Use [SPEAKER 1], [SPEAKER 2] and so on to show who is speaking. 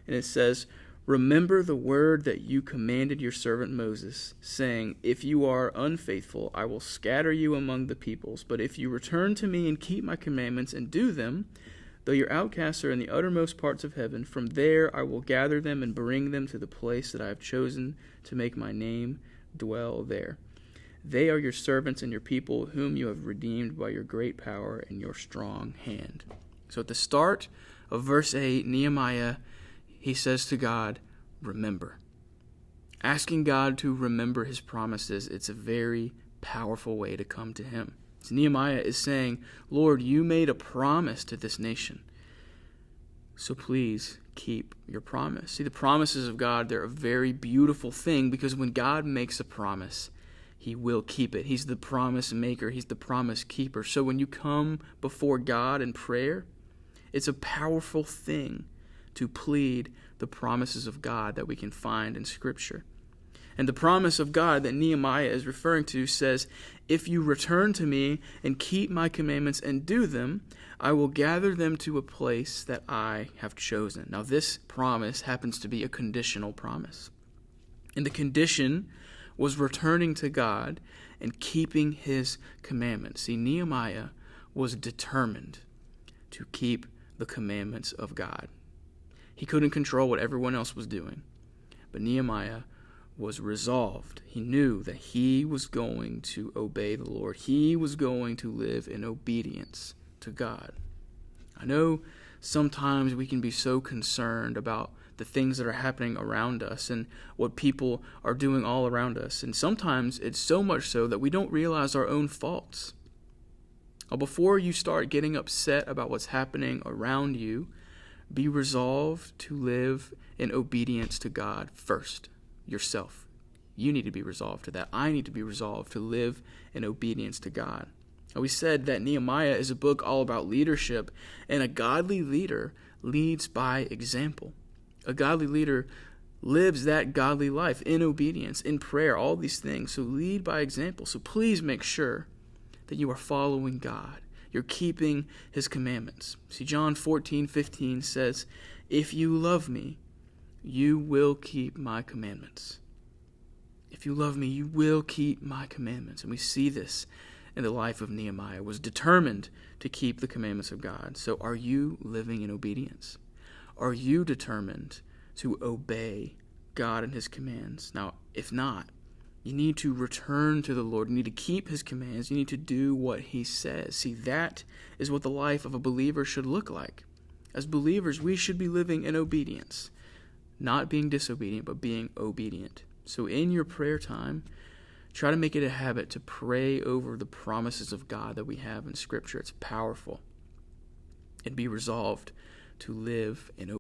[SPEAKER 1] And it says, "Remember the word that you commanded your servant Moses, saying, if you are unfaithful, I will scatter you among the peoples. But if you return to me and keep my commandments and do them, though your outcasts are in the uttermost parts of heaven, from there I will gather them and bring them to the place that I have chosen to make my name dwell there. They are your servants and your people, whom you have redeemed by your great power and your strong hand." So at the start of verse 8, Nehemiah, he says to God, remember. Asking God to remember his promises, it's a very powerful way to come to him. So Nehemiah is saying, Lord, you made a promise to this nation, so please keep your promise. See, the promises of God, they're a very beautiful thing, because when God makes a promise, he will keep it. He's the promise maker. He's the promise keeper. So when you come before God in prayer, it's a powerful thing to plead the promises of God that we can find in Scripture. And the promise of God that Nehemiah is referring to says, if you return to me and keep my commandments and do them, I will gather them to a place that I have chosen. Now, this promise happens to be a conditional promise. And the condition was returning to God and keeping his commandments. See, Nehemiah was determined to keep the commandments of God. He couldn't control what everyone else was doing, but Nehemiah was resolved. He knew that he was going to obey the Lord. He was going to live in obedience to God. I know sometimes we can be so concerned about the things that are happening around us and what people are doing all around us. And sometimes it's so much so that we don't realize our own faults. Before you start getting upset about what's happening around you, be resolved to live in obedience to God first, yourself. You need to be resolved to that. I need to be resolved to live in obedience to God. And we said that Nehemiah is a book all about leadership, and a godly leader leads by example. A godly leader lives that godly life in obedience, in prayer, all these things. So lead by example. So please make sure that you are following God. You're keeping his commandments. See, John 14:15 says, if you love me, you will keep my commandments. If you love me, you will keep my commandments. And we see this in the life of Nehemiah, was determined to keep the commandments of God. So are you living in obedience? Are you determined to obey God and his commands? Now, if not, you need to return to the Lord. You need to keep his commands. You need to do what he says. See, that is what the life of a believer should look like. As believers, we should be living in obedience, not being disobedient, but being obedient. So in your prayer time, try to make it a habit to pray over the promises of God that we have in Scripture. It's powerful. And be resolved to live in obedience.